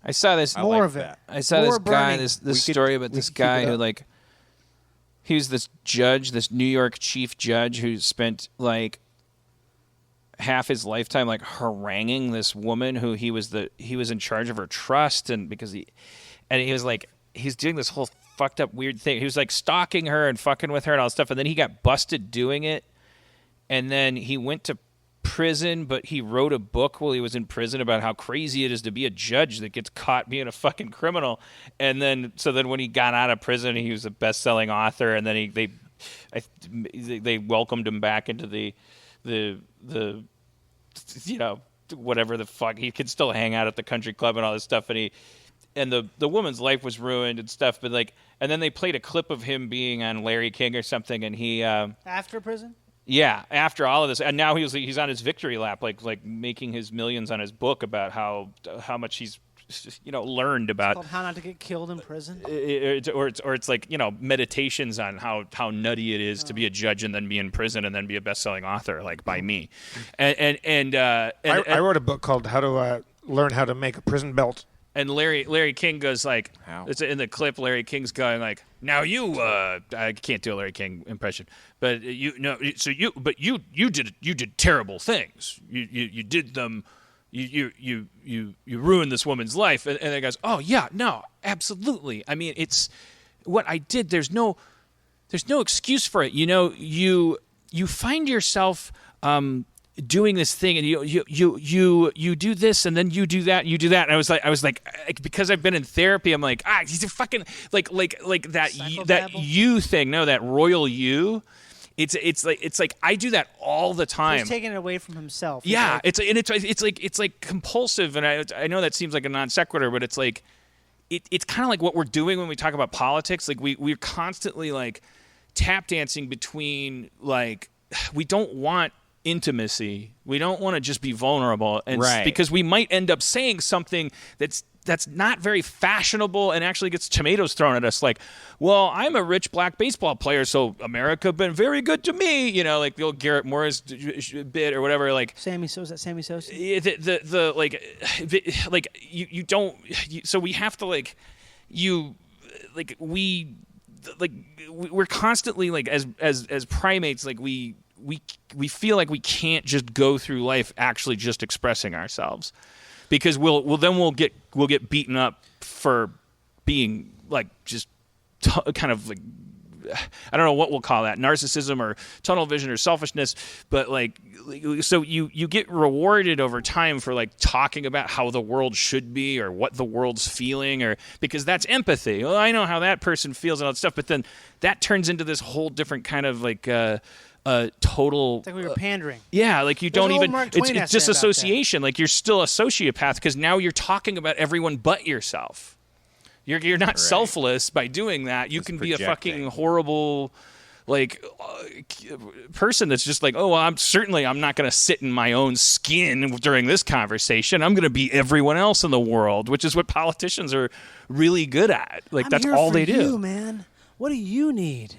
I saw this More of it. I saw More this guy, burning. this story about this guy who he was this judge, this New York chief judge who spent half his lifetime haranguing this woman who he was in charge of her trust, and he was he's doing this whole fucked up weird thing. He was stalking her and fucking with her and all this stuff, and then he got busted doing it, and then he went to prison, but he wrote a book while he was in prison about how crazy it is to be a judge that gets caught being a fucking criminal. And then when he got out of prison, he was a best-selling author, and then they welcomed him back into the whatever the fuck, he could still hang out at the country club and all this stuff, and the woman's life was ruined and stuff, but and then they played a clip of him being on Larry King or something, and he after prison. Yeah, after all of this, and now he's on his victory lap, making his millions on his book about how much he's learned about. It's called How Not to Get Killed in Prison. Or it's meditations on how nutty it is to be a judge and then be in prison and then be a best-selling author by me. I wrote a book called How to Learn How to Make a Prison Belt. And Larry King goes it's in the clip. Larry King's going now you I can't do a Larry King impression, but you did terrible things. You did them. You ruined this woman's life. And it goes, oh yeah, no, absolutely. I mean, it's what I did. There's no excuse for it. You find yourself doing this thing, and you do this, and then you do that, and you do that, and I was like, because I've been in therapy, I'm he's a fucking like that you thing, no, that royal you. It's like I do that all the time. He's taking it away from himself. Yeah, it's compulsive, and I know that seems like a non sequitur, but it's it's kind of like what we're doing when we talk about politics. We're constantly tap dancing between we don't want intimacy. We don't want to just be vulnerable, and because we might end up saying something that's not very fashionable and actually gets tomatoes thrown at us. Well, I'm a rich black baseball player, so America been very good to me. The old Garrett Morris bit or whatever. Sammy Sosa. You don't. So we have to we're constantly as primates we feel like we can't just go through life actually just expressing ourselves, because we'll get beaten up for being just kind of I don't know what we'll call that, narcissism or tunnel vision or selfishness, but so you get rewarded over time for talking about how the world should be or what the world's feeling, or because that's empathy. Well, I know how that person feels and all that stuff, but then that turns into this whole different kind of total. It's like we were pandering. Yeah, you don't even. It's disassociation. You're still a sociopath because now you're talking about everyone but yourself. You're not selfless by doing that. You can be a fucking horrible person that's just oh, well, I'm not going to sit in my own skin during this conversation. I'm going to be everyone else in the world, which is what politicians are really good at. That's all they do. You, man. What do you need?